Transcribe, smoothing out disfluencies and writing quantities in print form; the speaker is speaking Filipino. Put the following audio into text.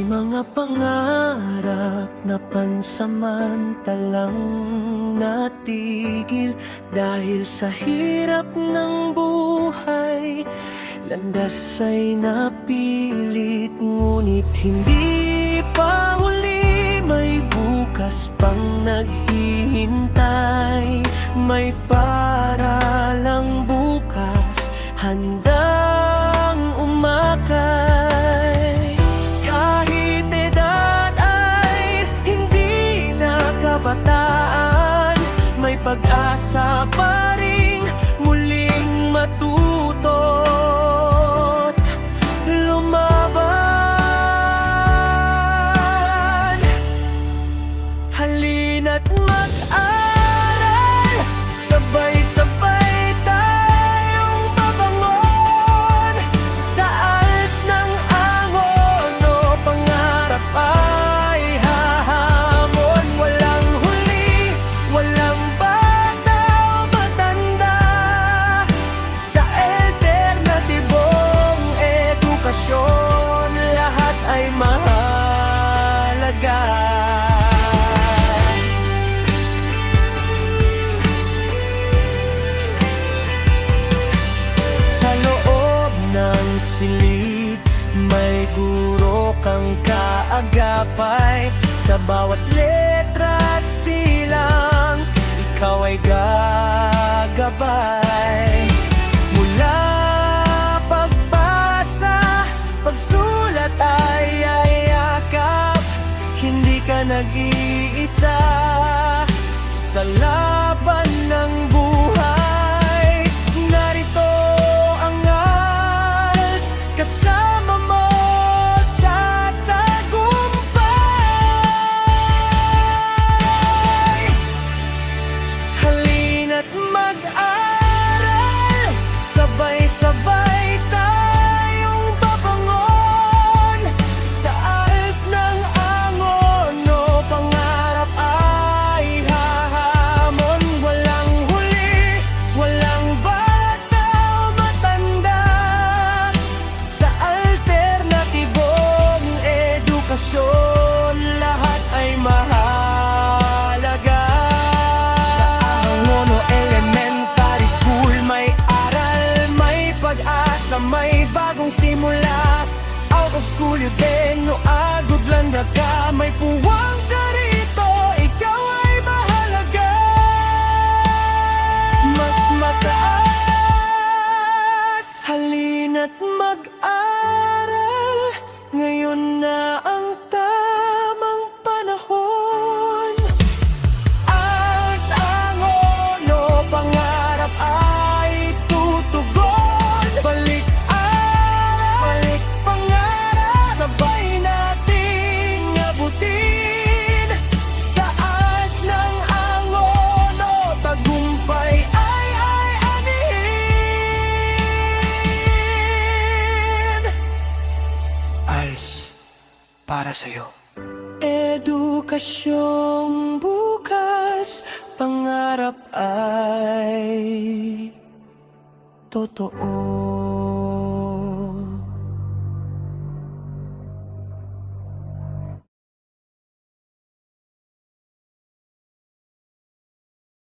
mga pangarap na pansamantalang natigil dahil sa hirap ng buhay. Landas ay napilit, ngunit hindi pa huli. May bukas pang naghihintay, may paralang bukas handang umakay. Kahit edad ay hindi na kabataan, may pag-asa pa ring muling matuto't lumaban. Halina't mag-aral, sabay-sabay tayong babangon. Sa alas ng angon o pangarap ay hahamon. Walang huli, walang bata o matanda. Sa alternatibong edukasyon, lahat ay mahalaga. Sa loob ng silid, may guro kang kaagapay. Sa bawat letra at bilang, ikaw ay gagabay. Mula pagbasa, pagsulat ay yakap. Hindi ka nag-iisa sa laban ng buhay. Narito ang alas, kasama mo sa tagumpay. Halina't mag-aral, sabay-sabay tayong babangon. Sa alas ng angon o pangarap ay hahamon. Walang huli, walang bata o matanda. Sa alternatibong edukasyon, lahat ay mahalaga. Sa Angon o Elementary School, may aral, may pag-asa, may bagong simula. Out of school you din, no agud lang na ka. May puwang ka rito, ikaw ay mahalaga. Mas mataas, halina't mag-aral. Ngayon na ang tamang panahon. As angon o pangarap ay tutugon. Balik-aral, balik pangarap, sabay nating abutin. Sa as ng angon o tagumpay ay anihin. ALS para sa'yo. Edukasyong bukas, pangarap ay totoo.